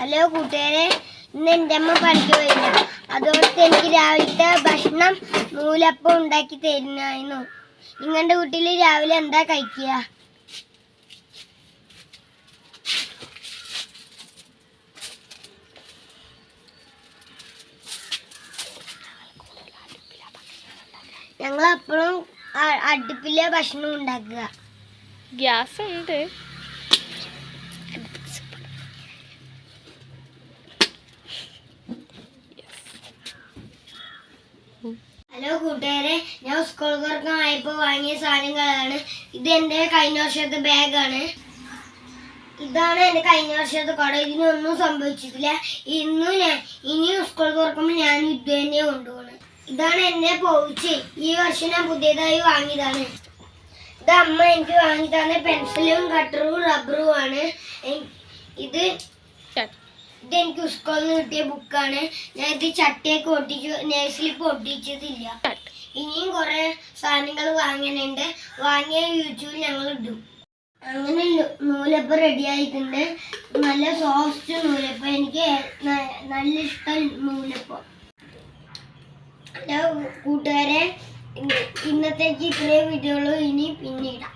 Hello കൂട്ടുകാരെ, ഇന്ന് എൻ്റെ അമ്മ പണിക്ക് പോയില്ല. അതുകൊണ്ട് എനിക്ക് രാവിലത്തെ ഭക്ഷണം നൂലപ്പം ഉണ്ടാക്കി തരുന്നായിരുന്നു. നിങ്ങളുടെ വീട്ടിൽ രാവിലെ എന്താ കഴിക്കുക? ഞങ്ങളെപ്പോഴും അടുപ്പിലെ ഭക്ഷണം ഉണ്ടാക്കുക. ഗ്യാസ് ഉണ്ട്. ഹലോ കൂട്ടുകാരെ, ഞാൻ സ്കൂൾ തുറക്കാനായപ്പോൾ വാങ്ങിയ സാധനങ്ങളാണ്. ഇത് എൻ്റെ കഴിഞ്ഞ വർഷത്തെ ബാഗാണ്. ഇതാണ് എൻ്റെ കഴിഞ്ഞ വർഷത്തെ കുട. ഇതിനൊന്നും സംഭവിച്ചിട്ടില്ല. ഇനിയും സ്കൂൾ തുറക്കുമ്പോൾ ഞാൻ ഇത് തന്നെ കൊണ്ടുപോകണം. ഇതാണ് എൻ്റെ പൗച്ച്. ഈ വർഷം ഞാൻ പുതിയതായി വാങ്ങിയതാണ്. ഇത് അമ്മ എനിക്ക് വാങ്ങി തന്നെ പെൻസിലും കട്ടറും റബ്ബറും ആണ്. ഇതെനിക്ക് സ്കൂളിൽ നിന്ന് കിട്ടിയ ബുക്കാണ്. ഞാൻ ഇത് ചട്ടിയൊക്കെ ഒട്ടിച്ചു, നെയ്സ്ലിപ്പ് ഒട്ടിച്ചതില്ല. ഇനിയും കുറെ സാധനങ്ങൾ വാങ്ങാനുണ്ട്. വാങ്ങിയ യൂട്യൂബിൽ ഞങ്ങൾ ഇടും. അങ്ങനെ നൂലപ്പം റെഡി ആയിട്ടുണ്ട്. നല്ല സോഫ്റ്റ് നൂലപ്പം. എനിക്ക് നല്ല ഇഷ്ടം നൂലപ്പം. ഹലോ കൂട്ടുകാരെ, ഇന്നത്തേക്ക് ഇത്രയും വീഡിയോകളും ഇനി പിന്നീടാം.